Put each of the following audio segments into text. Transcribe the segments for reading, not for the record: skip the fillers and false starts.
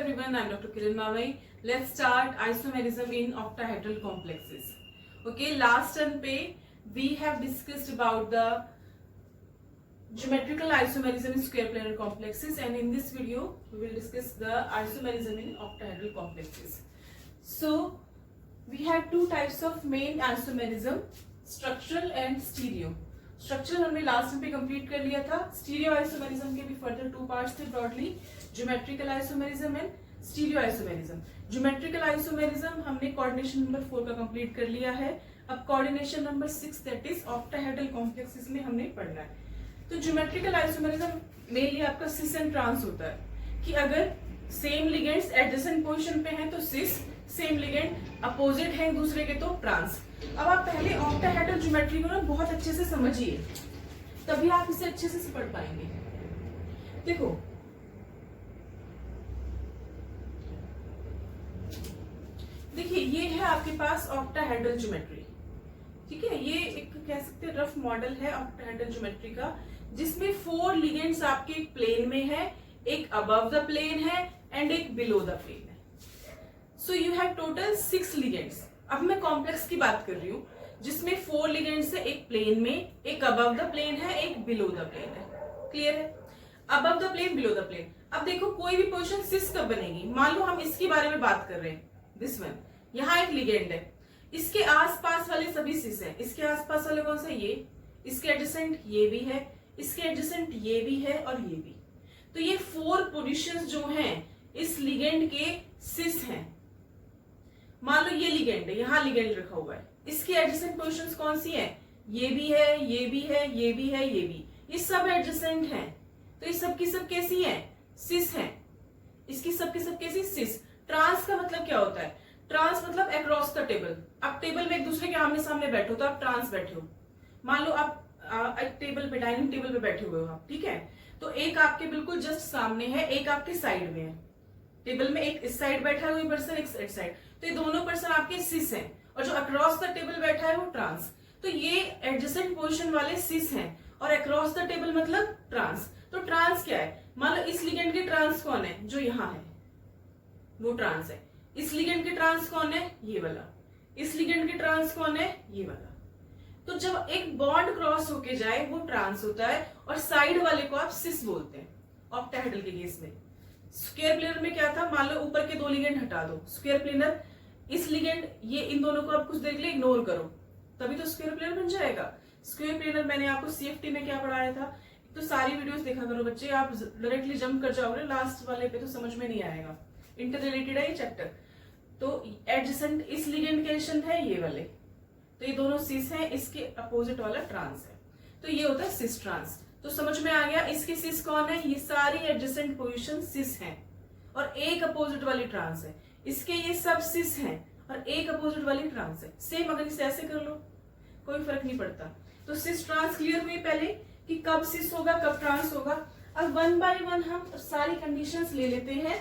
everyone, I'm Dr. Kiran Mawai. Let's start isomerism in octahedral complexes. Okay, last term pe we have discussed about the geometrical isomerism in square planar complexes, and in this video we will discuss the isomerism in octahedral complexes. So we have two types of main isomerism, structural and stereo. Structural हमने last time पे complete कर लिया था. Stereo isomerism के भी further two parts थे broadly, geometrical isomerism and stereo isomerism. Geometrical isomerism हमने coordination number 4 का कंप्लीट कर लिया है. अब coordination number 6 that is octahedral complexes में हमने पढ़ना है. तो ज्योमेट्रिकल आइसोमेरिज्म मेनली आपका सिस एंड ट्रांस होता है कि अगर सेम लिगेंड्स एडजेसेंट पोजीशन पे हैं तो सिस, सेम लिगेंड अपोजिट है एक दूसरे के तो ट्रांस. अब आप पहले ऑक्टाहेड्रल ज्योमेट्री को ना बहुत अच्छे से समझिए, तभी आप इसे अच्छे से पढ़ पाएंगे. देखो देखिए, ये है आपके पास ऑक्टाहेड्रल ज्योमेट्री. ठीक है, ये एक कह सकते हैं रफ मॉडल है ऑक्टाहेड्रल ज्योमेट्री का, जिसमें 4 लिगेंड्स आपके एक प्लेन में है, एक अबव द प्लेन है एंड एक बिलो द प्लेन है. So you have total 6 ligands. अब मैं कॉम्प्लेक्स की बात कर रही हूँ जिसमें 4 लिगेंड्स है, एक प्लेन में, एक अबव द प्लेन है, एक बिलो द प्लेन है. क्लियर है? Above the plane, below the plane. अब देखो कोई भी पोजीशन सिस कब बनेगी. मान लो हम इसके बारे में बात कर रहे हैं, दिस वन. यहाँ एक लिगेंड है, इसके आसपास वाले सभी सिस है. इसके आसपास वाले कौन सा? ये. इसके एडजेसेंट ये भी है, इसके एडजेसेंट ये भी है और ये भी. तो ये 4 पोजीशंस जो हैं इस लिगेंड के सिस हैं. मान लो ये लिगेंड है, यहाँ लिगेंड रखा हुआ है, इसकी एडजेसेंट पोजीशंस कौन सी है? ये भी है, ये भी है, ये भी है, ये भी. ये सब एडजेसेंट हैं, तो ये सब की सब कैसी हैं? सिस हैं. इसकी सब की सब कैसी? सिस. ट्रांस का मतलब क्या होता है? ट्रांस मतलब अक्रॉस द टेबल. आप टेबल में एक दूसरे के आमने सामने बैठो तो आप ट्रांस बैठे हो. मान लो आप एक टेबल पे, डाइनिंग टेबल पे बैठे हुए हो आप, ठीक है, तो एक आपके बिल्कुल जस्ट सामने है, एक आपके साइड में है. टेबल में एक इस साइड बैठा है कोई पर्सन, एक इस साइड, तो ये दोनों पर्सन आपके सिस हैं, और जो अक्रॉस द टेबल बैठा है वो ट्रांस. तो ये एडजेसेंट पोजीशन वाले सिस हैं और अक्रॉस द टेबल मतलब ट्रांस. तो ट्रांस क्या है? मान लो इस लिगेंड के ट्रांस कौन है? जो यहाँ है वो ट्रांस है. इस लिगेंड के ट्रांस कौन है? ये वाला. इस लिगेंड के ट्रांस कौन है? ये वाला. तो जब एक बॉन्ड क्रॉस होके जाए वो ट्रांस होता है, और साइड वाले को आप सिस बोलते हैं ऑक्टाहेड्रल के केस में. स्क्वायर प्लेनर में क्या था? मान लो ऊपर के 2 लिगेंड हटा दो. स्क्वायर प्लेनर, इस लिगेंड, ये, इन दोनों को आप कुछ देर के लिए इग्नोर करो, तभी तो स्क्वायर प्लेनर बन जाएगा. स्क्वायर प्लेनर मैंने आपको सीएफटी में क्या पढ़ाया था, तो सारी वीडियोस देखा करो बच्चे. आप डायरेक्टली जंप कर जाओगे लास्ट वाले पे तो समझ में नहीं आएगा. इंटर रिलेटेड है ये चैप्टर. तो एडजेसेंट इस लिगेंड के एडजेसेंट है ये वाले, तो ये दोनों सिस हैं, इसके अपोजिट वाला ट्रांस है, तो ये होता है सिस ट्रांस. तो समझ में आ गया इसके सिस कौन है? ये सारी एडजेसेंट पोजीशन सिस हैं और एक अपोजिट वाली ट्रांस है. इसके ये सब सिस हैं और एक अपोजिट वाली ट्रांस है. सेम अगर इसे ऐसे कर लो कोई फर्क नहीं पड़ता. तो सिस ट्रांस क्लियर हुई पहले कि कब सिस होगा कब ट्रांस होगा. अब 1 बाय 1 हम सारी कंडीशंस ले लेते हैं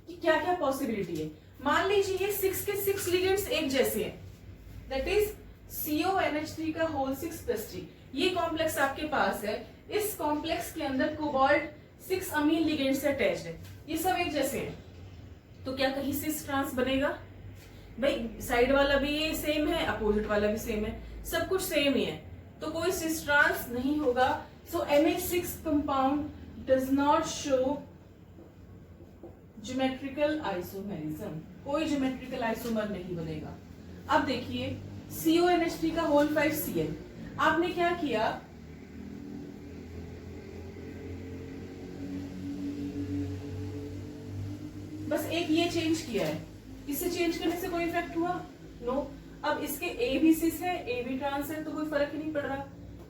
कि क्या क्या पॉसिबिलिटी है. मान लीजिए ये 6 के 6 लिगेंड्स एक जैसे हैं, दैट इज CONH3 का होल 6+3. ये कॉम्प्लेक्स आपके पास है. इस कॉम्प्लेक्स के अंदर कोबाल्ट 6 अमीन लिगेंड से अटैच्ड है. ये सब एक जैसे हैं, तो क्या कहीं सिस ट्रांस बनेगा? भाई साइड वाला भी ये सेम है, अपोजिट वाला भी सेम है, सब कुछ सेम ही है, तो कोई सिस ट्रांस नहीं होगा. सो MH6 compound does not show geometrical isomerism. कोई ज्योमेट्रिकल आइसोमर नहीं बनेगा. अब देखिए CONH3 का होल 5Cl. आपने क्या किया? बस एक ये चेंज किया है, इसे चेंज करने से कोई इफेक्ट हुआ? नो. अब इसके ए भी सिस है, ए भी ट्रांस है, तो कोई फर्क ही नहीं पड़ रहा.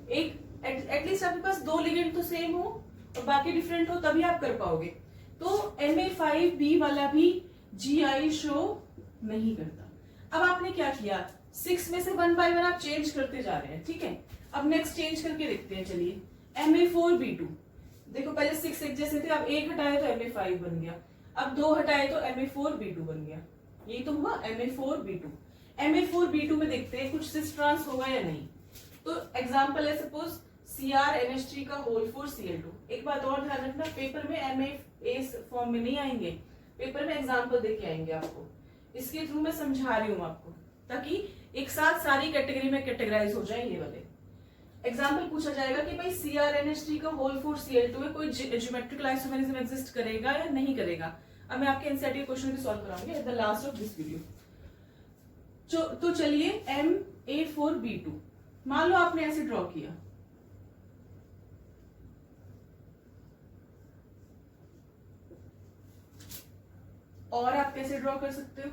एक एटलीस्ट आपके पास 2 लिगेंड तो सेम हो और बाकी डिफरेंट हो, तभी आप कर पाओगे. तो Ma5B वाला भी GI शो नहीं करता. अब आपने क्या किया? 6 में से 1 बाय 1 आप चेंज करते जा रहे हैं, ठीक है. अब नेक्स्ट चेंज करके देखते हैं. चलिए Ma4B2. देखो पहले 6 एक जैसे थे, अब 1 हटाए तो Ma5 बन गया, अब 2 हटाए तो Ma4B2 बन गया. यही तो हुआ Ma4B2. Ma4B2 में देखते हैं कुछ सिस ट्रांस होगा या नहीं. तो एग्जांपल है सपोज CrNH3 का होल 4Cl2. एक बात और ध्यान रखना, पेपर में MA फॉर्म में नहीं आएंगे, पेपर में एग्जाम्पल देके आएंगे आपको, इसके थ्रू मैं समझा रही हूँ आपको, ताकि एक साथ सारी कैटेगरी में कैटेगराइज हो जाए ये वाले। एग्जाम्पल पूछा जाएगा कि भाई CrNH3 का होल 4Cl2 में कोई ज्योमेट्रिकल आइसोमेरिज्म एग्जिस्ट करेगा या नहीं करेगा। अब मैं आपके एनसीईआरटी क्वेश्चन भी सॉल्व कराऊंगी at the last of this video. तो चलिए Ma4B2 मान लो आपने ऐसे ड्रॉ किया, और आप कैसे ड्रॉ कर सकते हो,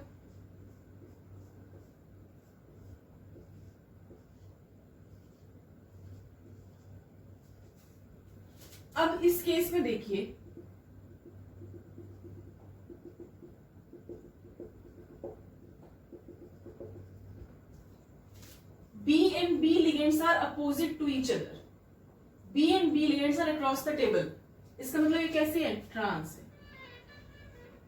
अब इस केस में देखिए B and B ligands are opposite to each other. B and B ligands are across the table. इसका मतलब ये कैसे है, ट्रांस है।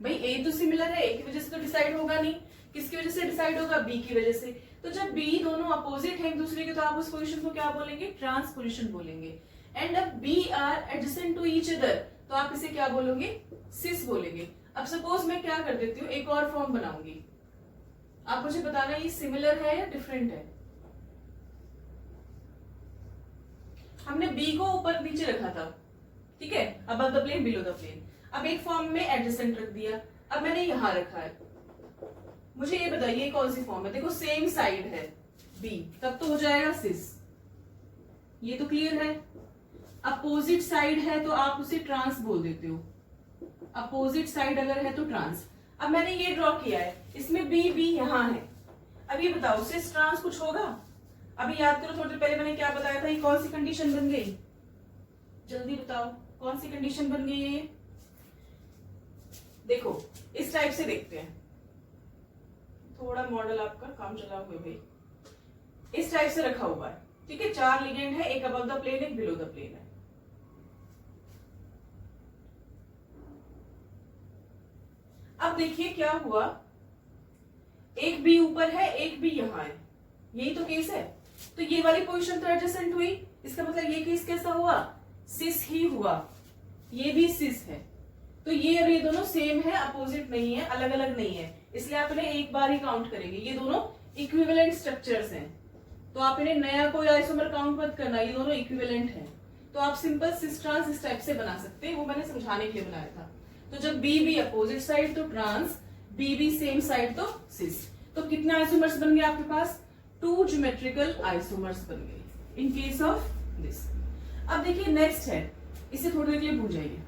भाई A तो सिमिलर है, A की वजह से तो डिसाइड होगा नहीं, किसकी वजह से डिसाइड होगा, B की वजह से। तो जब B दोनों अपोजिट है एक दूसरे के, तो आप उस पोजीशन को क्या बोलेंगे, ट्रांस पोजीशन बोलेंगे। एंड अब B are adjacent to each other, तो आप इसे क्या बोलोगे, सिस बोलेंगे। अब सपोज मैं क्या कर देती हूँ, एक और फॉर्म बनाऊंगी, आप मुझे बताना ये सिमिलर है या डिफरेंट है। हमने B को ऊपर नीचे रखा था, ठीक है, above the plane below the plane. अब एक फॉर्म में एडजेसेंट रख दिया, अब मैंने यहां रखा है। मुझे ये बताइए कौन सी फॉर्म है, देखो सेम साइड है B, तब तो हो जाएगा सिस, ये तो क्लियर है। अपोजिट साइड है तो आप उसे ट्रांस बोल देते हो, अपोजिट साइड अगर है तो ट्रांस। अब मैंने ये ड्रॉ किया है, इसमें B यहां है। अब ये बताओ सिस ट्रांस कुछ होगा। अभी याद करो थोड़ी देर पहले मैंने क्या बताया था, ये कौन सी कंडीशन बन गई, जल्दी बताओ कौन सी कंडीशन बन गई है। देखो इस टाइप से देखते हैं, थोड़ा मॉडल आपका काम चला हुआ भाई। इस टाइप से रखा हुआ है, ठीक है, 4 लिगेंड है, एक अबव द प्लेन एक बिलो द प्लेन है। अब देखिए क्या हुआ, एक B ऊपर है एक B यहां है, यही तो केस है। तो ये वाली पोजीशन तो एडजेसेंट हुई, इसका मतलब ये केस कैसा हुआ, सिस ही हुआ, ये भी सिस है। तो ये और ये दोनों सेम है, अपोजिट नहीं है, अलग अलग नहीं है, इसलिए आप इन्हें एक बार ही काउंट करेंगे। ये दोनों इक्विवेलेंट स्ट्रक्चर्स हैं, तो आप इन्हें नया कोई आइसोमर काउंट मत करना, ये दोनों इक्विवेलेंट हैं। तो आप सिंपल सिस ट्रांस इस टाइप से बना सकते हैं, वो मैंने समझाने के लिए बनाया था। तो जब B अपोजिट साइड तो ट्रांस, B सेम साइड तो सिस। तो कितने आइसोमर्स बन गए आपके पास, 2 ज्योमेट्रिकल आइसोमर्स बन गए इन केस ऑफ दिस। अब देखिए नेक्स्ट है, इसे थोड़ी देर के लिए भूल जाइए।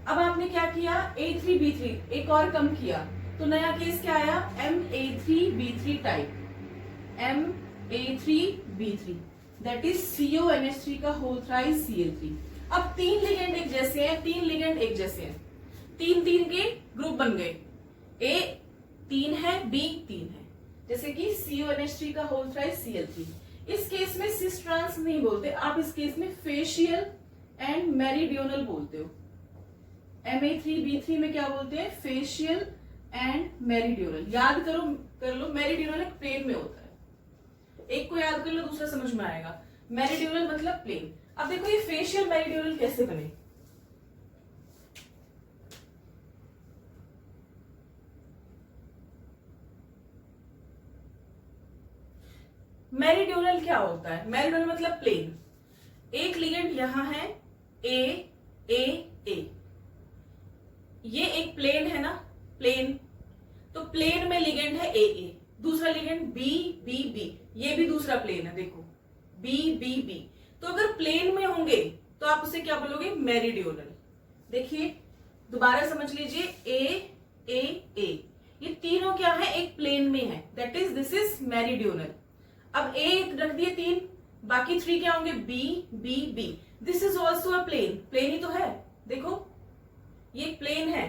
अब आपने क्या किया, A3B3 एक और कम किया, तो नया केस क्या आया, Ma3B3 type, Ma3B3 that is CONH3 का होल थ्राइस Cl3। अब 3 लिगेंड एक जैसे हैं, 3 लिगेंड एक जैसे हैं, 3 के ग्रुप बन गए, A 3 है B 3 है, जैसे कि CONH3 का होल थ्राइस Cl3। इस केस में सिस ट्रांस नहीं बोलते, आप इस केस में फेशियल एंड मेरिडियोनल बोलते हो। Ma3B3 में क्या बोलते हैं, फेशियल एंड मेरिडियोनल। याद करो कर लो, मेरिडियोनल एक प्लेन में होता है, एक को याद कर लो दूसरा समझ में आएगा। मेरिडियोनल मतलब प्लेन। अब देखो ये फेशियल मेरिडियोनल कैसे बने, मेरिडियोनल क्या होता है, मेरिडियोनल मतलब प्लेन। एक लिगेंड यहां है A, ये एक प्लेन है ना, प्लेन, तो प्लेन में लिगेंड है A, दूसरा लिगेंड B, ये भी दूसरा प्लेन है, देखो B। तो अगर प्लेन में होंगे तो आप उसे क्या बोलोगे, मेरिडियोनल। देखिए दोबारा समझ लीजिए, A, ये तीनों क्या है, एक प्लेन में है, that is this is meridional. अब A रख दिए 3, बाकी 3 क्या होंगे, B। This is also a plane, plane ही तो है, देखो ये प्लेन है,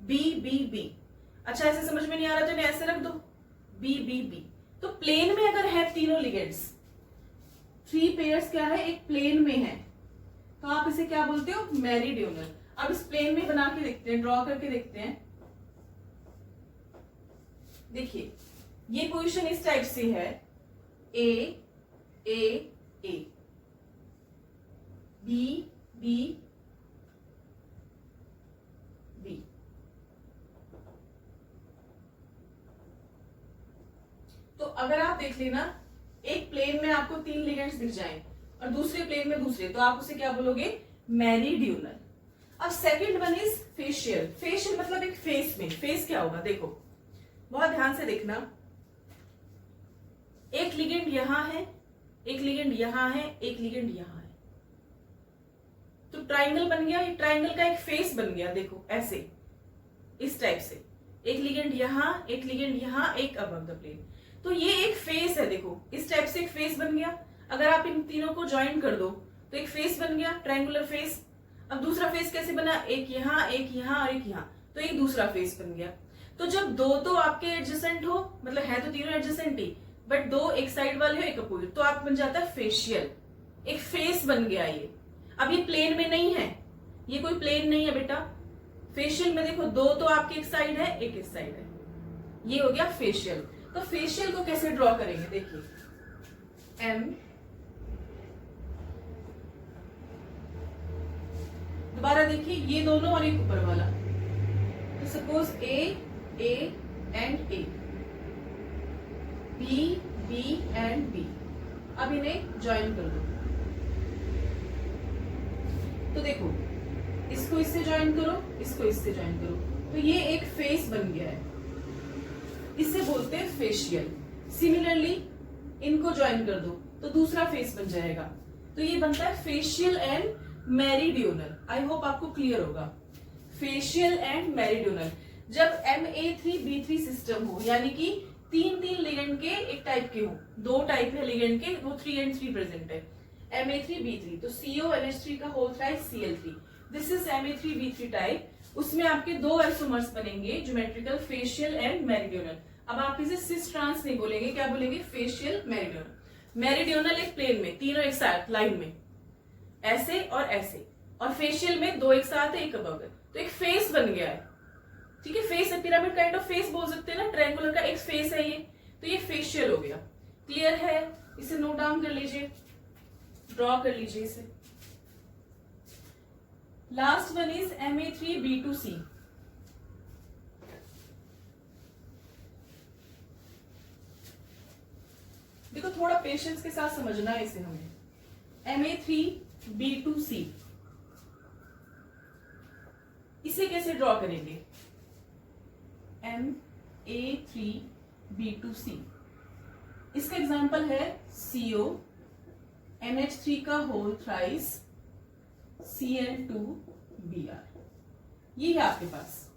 B। अच्छा ऐसे समझ में नहीं आ रहा तो ऐसे रख दो, B। तो प्लेन में अगर है तीनों लिगेंड्स, 3 पेयर्स क्या है, एक प्लेन में है, तो आप इसे क्या बोलते हो, मेरिडियोनल। अब इस प्लेन में बना के देखते हैं, ड्रॉ करके देखते हैं। देखिए ये पोजीशन इस टाइप से है, A, B, B। तो अगर आप देख लेना, एक प्लेन में आपको 3 लिगेंड्स दिख जाएं और दूसरे प्लेन में दूसरे, तो आप उसे क्या बोलोगे, मेरीडियोनल। अब second one is facial. Facial मतलब एक फेस में, फेस क्या होगा, देखो बहुत ध्यान से देखना, एक लिगेंड यहां है, एक लिगेंड यहां है, एक लिगेंड यहां है, तो ट्राइंगल बन गया। ये ट्राइंगल का एक फेस बन गया, देखो ऐसे, इस टाइप से, एक लिगेंड यहां, एक लिगेंड यहां, एक अबव द प्लेन, तो ये एक फेस है। देखो इस टाइप से एक फेस बन गया। अगर आप इन तीनों को ज्वाइन कर दो तो एक फेस बन गया, ट्रायंगुलर फेस। अब दूसरा फेस कैसे बना, एक यहाँ, एक यहाँ और एक यहाँ, तो एक दूसरा फेस बन गया। तो जब दो तो आपके एडजेसेंट हो, मतलब है तो तीनों एडजेसेंट ही, बट दो एक साइड वाले हो, एक अपोजिट, तो आप बन जाता है फेशियल, एक फेस बन गया ये। अब ये प्लेन में नहीं है, ये कोई प्लेन नहीं है बेटा। फेशियल में देखो दो तो आपके एक साइड है, एक इस साइड है, ये हो गया फेशियल। तो फेशियल को कैसे ड्रॉ करेंगे, देखिए एम, दोबारा देखिए ये दोनों और एक ऊपर वाला, तो suppose A and A, B B and B, अब इन्हें ज्वाइन कर दो। तो देखो इसको इससे ज्वाइन करो, इसको इससे ज्वाइन करो, तो ये एक फेस बन गया है, इसे बोलते हैं फेशियल। सिमिलरली इनको ज्वाइन कर दो तो दूसरा फेस बन जाएगा, तो ये बनता है फेशियल एंड मेरीडियोनल। आई होप आपको क्लियर होगा, फेशियल एंड मेरीडियोनल। जब Ma3B3 सिस्टम हो, यानी कि 3 लिगेंड के एक टाइप के हो, 2 टाइप है लिगेंड के, वो 3 and 3 प्रेजेंट है, Ma3B3, तो CONH3 का whole thrice Cl3, this is Ma3B3 type. उसमें आपके 2 आइसोमर्स बनेंगे, ज्योमेट्रिकल, फेशियल एंड मेरीडियोनल। अब आप इसे सिस ट्रांस नहीं बोलेंगे, क्या बोलेंगे, फेशियल मेरीडियोनल। मेरीडियोनल एक प्लेन में, तीनों एक साथ लाइन में, ऐसे और ऐसे, और फेशियल में 2 एक साथ है, एक अबव है, तो एक फेस बन गया है। ठीक है, फेस है, पिरामिड काइंड ऑफ फेस बोल सकते हैं ना, ट्रायंगुलर का एक फेस है ये, तो ये फेशियल हो गया। क्लियर है, इसे नोट डाउन कर लीजिए, ड्रॉ कर लीजिए इसे। Last one is Ma3B2C। देखो थोड़ा पेशेंस के साथ समझना है इसे हमें। Ma3B2C, इसे कैसे ड्रॉ करेंगे, Ma3B2C, इसका एग्जांपल है CO NH3 का होल थ्राइस Cl2Br, ये है आपके पास।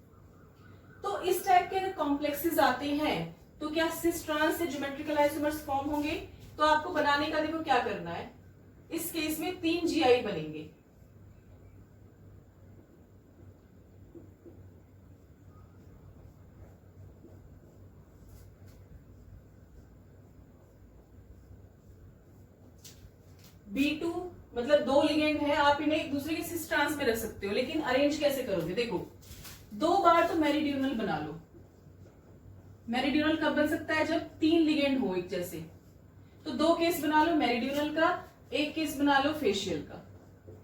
तो इस टाइप के अगर कॉम्प्लेक्सेस आते हैं तो क्या सिस ट्रांस से ज्योमेट्रिकल आइसोमर्स फॉर्म होंगे। तो आपको बनाने का देखो क्या करना है, इस केस में 3 GI बनेंगे। B2 मतलब 2 लिगेंड है, आप इन्हें एक दूसरे के सिस ट्रांस में रख सकते हो, लेकिन अरेंज कैसे करोगे, देखो 2 बार तो मेरीडियोनल बना लो। मेरीडियोनल कब बन सकता है, जब 3 लिगेंड हो एक जैसे, तो 2 केस बना लो मेरीडियोनल का, 1 केस बना लो फेशियल का।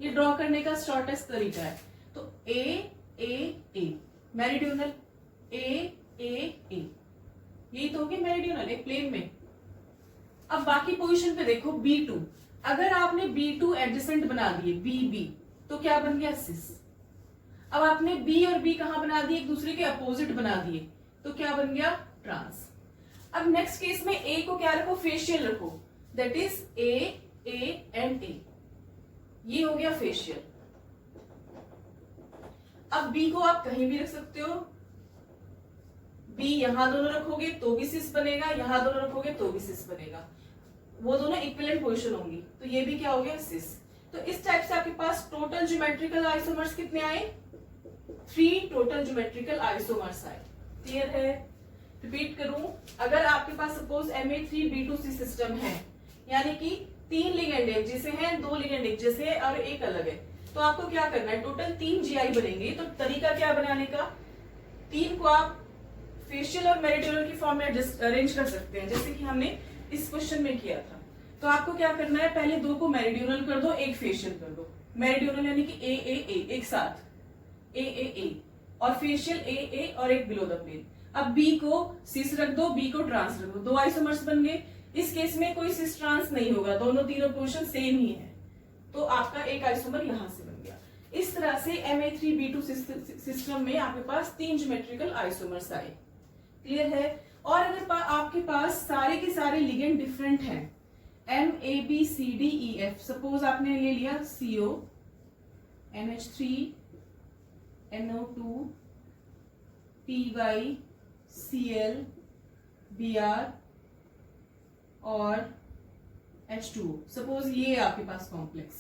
ये ड्रॉ करने का शॉर्टेस्ट तरीका है। तो A मेरीडियोनल, A यही तो हो गया मेरीडियोनल एक प्लेन में। अब बाकी पोजीशन पे देखो B2, अगर आपने B2 एडजेसेंट बना दिए B तो क्या बन गया, सिस। अब आपने B और B कहां बना दिए, एक दूसरे के अपोजिट बना दिए, तो क्या बन गया, ट्रांस। अब नेक्स्ट केस में A को क्या रखो, फेशियल रखो, that is A and A, ये हो गया फेशियल। अब B को आप कहीं भी रख सकते हो, B यहां दोनों रखोगे तो भी सिस बनेगा, यहां दोनों रखोगे तो भी सिस बनेगा, वो दोनों इक्विवेलेंट पोजीशन होंगी, तो ये भी क्या हो गया, सिस। तो इस टाइप से आपके पास टोटल ज्योमेट्रिकल आइसोमर्स कितने आए, 3 टोटल ज्योमेट्रिकल आइसोमर्स आए। क्लियर है, रिपीट करूं, अगर आपके पास सपोज Ma3B2C सिस्टम है, यानी कि 3 लिगेंड एक जैसे हैं, 2 लिगेंड एक जैसे है और एक अलग है, तो आपको क्या करना है, टोटल 3 GI बनेंगे। तो तरीका क्या बनाने का, 3 को आप फेशियल और मेरीडियोनल की फॉर्म में अरेंज कर सकते हैं, जैसे कि हमने इस क्वेश्चन में किया था। तो आपको क्या करना है, पहले 2 को मेरीडियोनल कर दो, एक फेशियल कर दो। मेरीडियोनल यानी कि A एक साथ A और फेशियल ए और एक बिलो द प्लेन। अब बी को सिस रख दो, बी को ट्रांस रख दो, दो आइसोमर्स बन गए। इस केस में कोई सिस ट्रांस नहीं होगा, दोनों तीनों पोजीशन सेम ही है, तो आपका एक आइसोमर यहां से बन गया। इस तरह से Ma3B2 सिस्टम में आपके पास 3 ज्योमेट्रिकल आइसोमर्स आए। क्लियर है? और अगर आपके पास सारे के सारे लिगेंड डिफरेंट हैं, MABCDEF, सपोज आपने ले लिया CO NH3 NO2 PY Cl Br और H2O, सपोज ये आपके पास कॉम्प्लेक्स,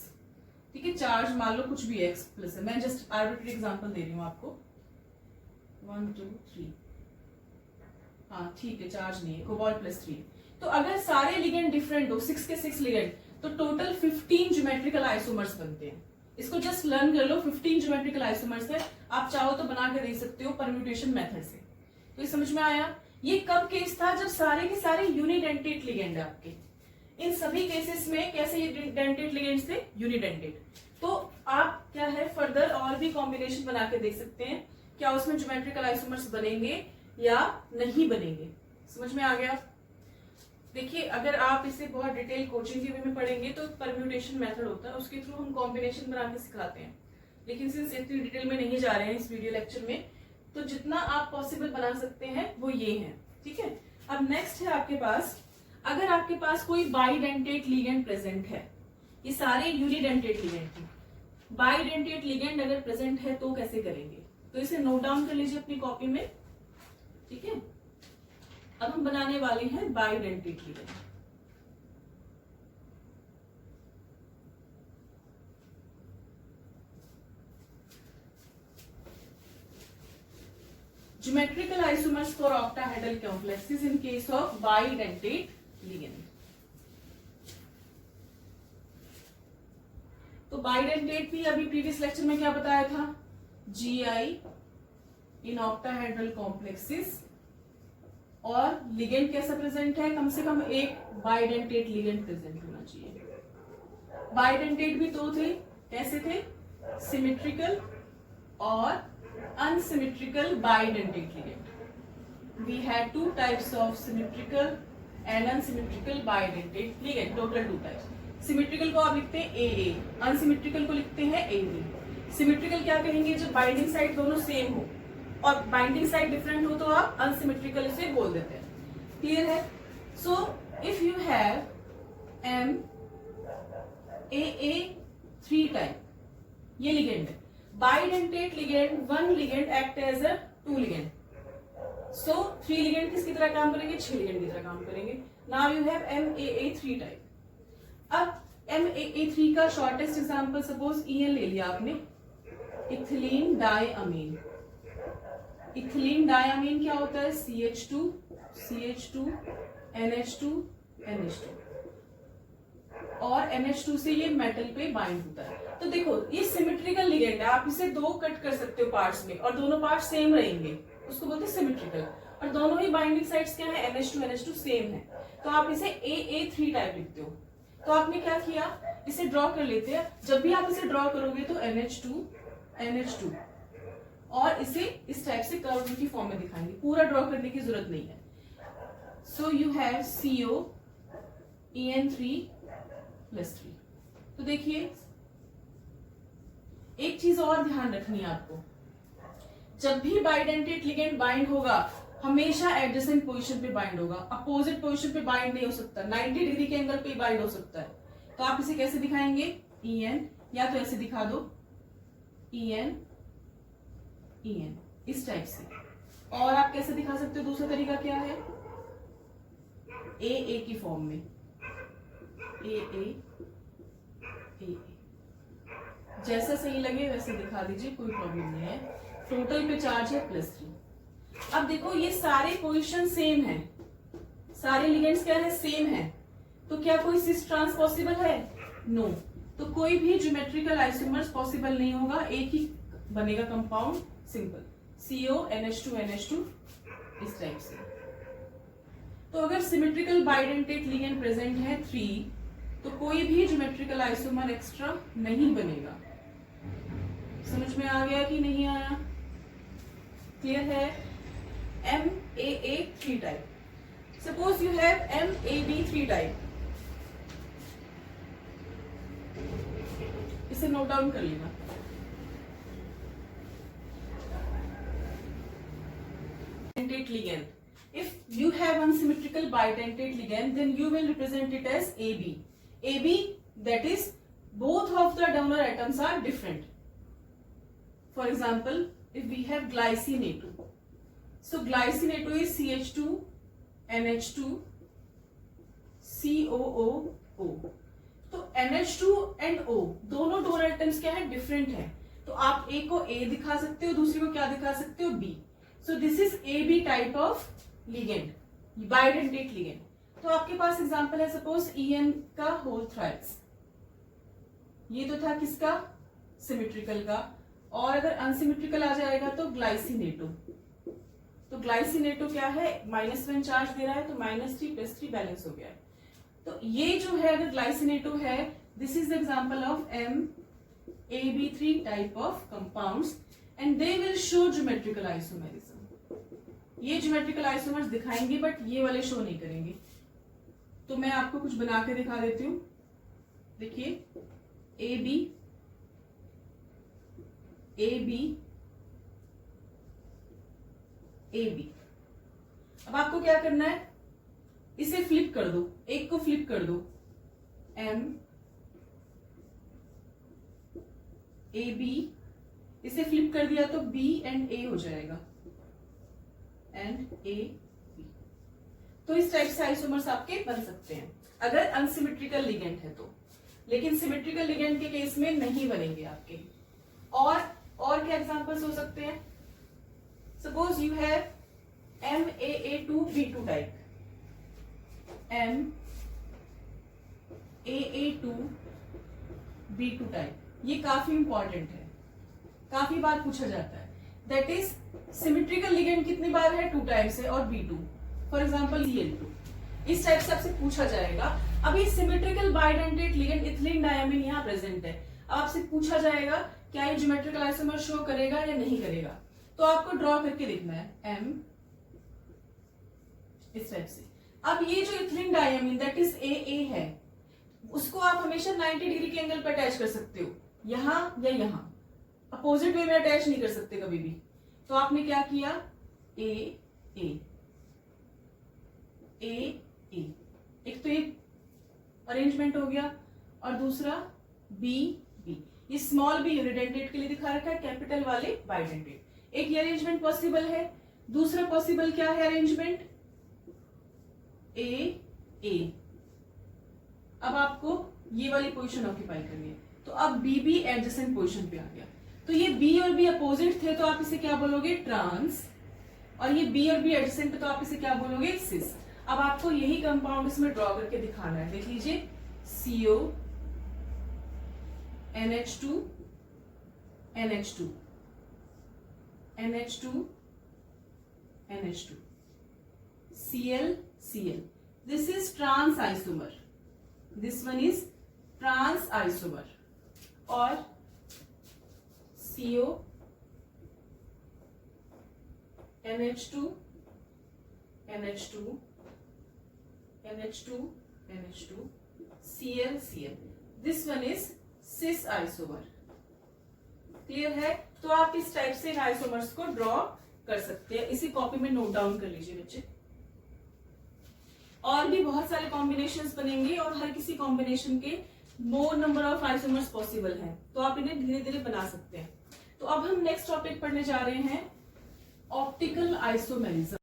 ठीक है, चार्ज मान लो कुछ भी X प्लस है, मैं जस्ट आर्बिट्री एग्जांपल दे रही हूँ आपको, 1 2 3, हाँ ठीक है, चार्ज नहीं है, कोबाल्ट +3। तो अगर सारे लिगेंड डिफरेंट हो, 6 के 6 लिगेंड, तो टोटल 15 ज्योमेट्रिकल आइसोमर्स बनते हैं। इसको जस्ट लर्न कर लो, 15 ज्योमेट्रिकल आइसोमर्स है, आप चाहो तो बना के दे सकते हो परम्यूटेशन मेथड से। तो ये समझ में आया? ये कब केस था? जब सारे के सारे यूनिडेंटेट लिगेंड है आपके। इन सभी केसेस में कैसे डेंटेट लिगेंड्स थे? यूनिडेंटेट। तो आप क्या है फर्दर और भी कॉम्बिनेशन बना के देख सकते हैं, क्या उसमें ज्योमेट्रिकल आइसोमर्स बनेंगे या नहीं बनेंगे। समझ में आ गया? देखिए, अगर आप इसे बहुत डिटेल कोचिंग के वे में पढ़ेंगे तो परम्यूटेशन मेथड होता है, उसके थ्रू हम कॉम्बिनेशन बना के सिखाते हैं। लेकिन सिंस इतनी डिटेल में नहीं जा रहे हैं इस वीडियो लेक्चर में, तो जितना आप पॉसिबल बना सकते हैं वो ये है। ठीक है, अब नेक्स्ट है आपके पास, अगर आपके पास कोई बाइडेंटेट लिगेंड प्रेजेंट है, ये सारे यूनिडेंटेट लिगेंड थे, बाइडेंटेट लिगेंड अगर प्रेजेंट है तो कैसे करेंगे? तो इसे नोट डाउन कर लीजिए अपनी कॉपी में। ठीक है, अब हम बनाने वाले हैं bidentate ligand. Geometrical isomers for octahedral complexes in case of bidentate ligand. तो बाइडेंटेट भी अभी प्रीवियस लेक्चर में क्या बताया था? GI इन ऑक्टाहेड्रल कॉम्प्लेक्सेस, और लिगेंड कैसा प्रेजेंट है? कम से कम एक बाइडेंटेट लिगेंड प्रेजेंट होना चाहिए। बाइडेंटेट भी दो थे, कैसे थे? सिमेट्रिकल और unsymmetrical bidentate ligand. We had 2 types of symmetrical and unsymmetrical bidentate ligand, total 2 types. Symmetrical को आप लिखते हैं AA, unsymmetrical को लिखते हैं AB. Symmetrical क्या कहेंगे? जब बाइंडिंग साइड दोनों सेम हो, और बाइंडिंग साइड डिफरेंट हो तो आप unsymmetrical इसे बोल देते हैं। क्लियर है? So if you have MAA3 type, ये लिगेंड है। Bidentate ligand, 1 ligand act as a 2 ligand. So 3 ligand किसकी तरह काम करेंगे? 6 ligand की तरह काम करेंगे। Now you have MAA3 type. अब MAA3 का शॉर्टेस्ट एग्जांपल सपोज EN ले लिया आपने, इथिलीन डायअमीन। इथिलीन डायअमीन क्या होता है? CH2 CH2 NH2 NH2, और NH2 से ये मेटल पे बाइंड होता है। तो देखो, ये सिमेट्रिकल लिगेंड है, आप इसे 2 कट कर सकते हो पार्ट्स में, और दोनों पार्ट सेम रहेंगे, उसको बोलते हैं सिमेट्रिकल। और दोनों ही बाइंडिंग साइड्स क्या है? NH2 NH2 सेम है, तो आप इसे AA3 टाइप लिखते हो। तो आपने क्या किया? इसे ड्रॉ कर लेते हैं। जब भी आप इसे ड्रॉ करोगे तो NH2 NH2, और इसे इस टाइप से कर्व की फॉर्म में दिखाएंगे, पूरा ड्रॉ करने की जरूरत नहीं है। So you have CO EN3+3। तो देखिए, एक चीज और ध्यान रखनी है आपको, जब भी बाइडेंटेट लिगेंड बाइंड होगा हमेशा एडजेसेंट पोजीशन पे बाइंड होगा, अपोजिट पोजीशन पे बाइंड नहीं हो सकता, 90 डिग्री के एंगल पे बाइंड हो सकता है। तो आप इसे कैसे दिखाएंगे? EN, या तो ऐसे दिखा दो EN EN, इस टाइप से। और आप कैसे दिखा सकते हो? दूसरा तरीका क्या है? AA की फॉर्म में, AA जैसा सही लगे वैसे दिखा दीजिए, कोई प्रॉब्लम नहीं है। टोटल पे चार्ज है +3। अब देखो, ये सारे पोजीशन सेम है, सारे लिगेंड्स क्या है? सेम है, तो क्या कोई सिस ट्रांस पॉसिबल है? नो। तो कोई भी ज्योमेट्रिकल आइसोमर्स पॉसिबल नहीं होगा, एक ही बनेगा compound, simple, CO NH2 NH2 इस टाइप से। तो अगर सिमेट्रिकल बाइडेंटेट लिगेंड प्रेजेंट है 3, तो कोई भी ज्योमेट्रिकल आइसोमर एक्स्ट्रा नहीं बनेगा। समझ में आ गया कि नहीं आया? क्लियर है? MAA3 type. Suppose you have MAB3 type. इसे नोट डाउन कर लेना. Bidentate ligand. If you have unsymmetrical bidentate ligand, then you will represent it as AB. AB, that is, both of the donor atoms are different. For example, if we have glycine A2, so glycine A2 is CH2, NH2, COOO. तो NH2 and O दोनों donor atoms क्या है? Different है. तो आप एक को A दिखा सकते हो, दूसरी को क्या दिखा सकते हो? B. So this is AB type of ligand, bidentate ligand. तो आपके पास एग्जांपल है सपोज EN का होल थ्राइड्स. ये तो था किसका? सिमेट्रिकल का. और अगर अनसिमेट्रिकल आ जाएगा तो ग्लाइसिन A2. तो ग्लाइसिन A2 क्या है? -1 चार्ज दे रहा है, तो -3 + 3 बैलेंस हो गया है. तो ये जो है अगर ग्लाइसिन A2 है, this is the example of MAB3 type of compounds and they will show geometrical isomerism. ये ज्योमेट्रिकल आइसोमर्स दिखाएंगे बट ये वाले शो नहीं करेंगे. तो मैं आपको कुछ बना के दिखा देती हूँ. देखिए AB, AB, AB. अब आपको क्या करना है? इसे फ्लिप कर दो, एक को फ्लिप कर दो. M AB, इसे फ्लिप कर दिया तो B एंड A हो जाएगा. And A B. तो इस टाइप से आइसोमर्स आपके बन सकते हैं अगर अनसिमेट्रिकल लिगेंड है तो. लेकिन सिमेट्रिकल लिगेंड के केस में नहीं बनेंगे आपके. और क्या एग्जांपल्स हो सकते हैं? Suppose you have MAA2B2 type. MAA2B2 type. ये काफी इंपॉर्टेंट है, काफी बार पूछा जाता है. दैट इज सिमेट्रिकल लिगेंड कितनी बार है? 2 टाइम्स है. और B2 फॉर एग्जांपल Cl2. इस टाइप से आपसे पूछा जाएगा. अभी symmetrical bidentate ligand ethylene diamine यहाँ प्रेजेंट है. आपसे पूछा जाएगा क्या ये ज्योमेट्रिकल आइसोमर शो करेगा या नहीं करेगा. तो आपको ड्रॉ करके लिखना है M इस टाइप से. अब ये जो ethylene diamine that is AA है, उसको आप हमेशा 90 डिग्री के एंगल पर अटैच कर सकते हो, यहां या यहां. अपोजिट वे में अटैच नहीं कर सकते कभी भी. तो आपने क्या किया? A A A A. एक तो ये अरेंजमेंट हो गया और दूसरा B B. ये स्मॉल b रिडेंटेट के लिए दिखा रखा है, कैपिटल वाले बाइडेंटेट. एक ये अरेंजमेंट पॉसिबल है. दूसरा पॉसिबल क्या है अरेंजमेंट? A A. अब आपको ये वाली पोजीशन ऑक्यूपाई करनी है. तो अब B B एडजेसेंट पोजीशन पे आ गया. तो ये B और B अपोजिट थे तो आप इसे क्या बोलोगे? ट्रांस. और ये B और B एडजेसेंट तो आप इसे क्या बोलोगे? सिस. अब आपको यही कंपाउंड इसमें ड्रॉ करके दिखाना है. देख लीजिए CO NH2 NH2 NH2 NH2 Cl Cl. This is trans isomer. This one is trans isomer. और CO NH2 NH2 NH2 NH2 Cl Cl. This one is cis isomer. Clear है? तो आप इस टाइप से इन आइसोमर्स को draw कर सकते हैं. इसी कॉपी में नोट डाउन कर लीजिए बच्चे. और भी बहुत सारे कॉम्बिनेशंस बनेंगे और हर किसी कॉम्बिनेशन के मोर नंबर ऑफ आइसोमर्स पॉसिबल हैं, तो आप इन्हें धीरे धीरे बना सकते हैं. तो अब हम नेक्स्ट टॉपिक पढ़ने जा रहे हैं, ऑप्टिकल आइसोमेरिज्म.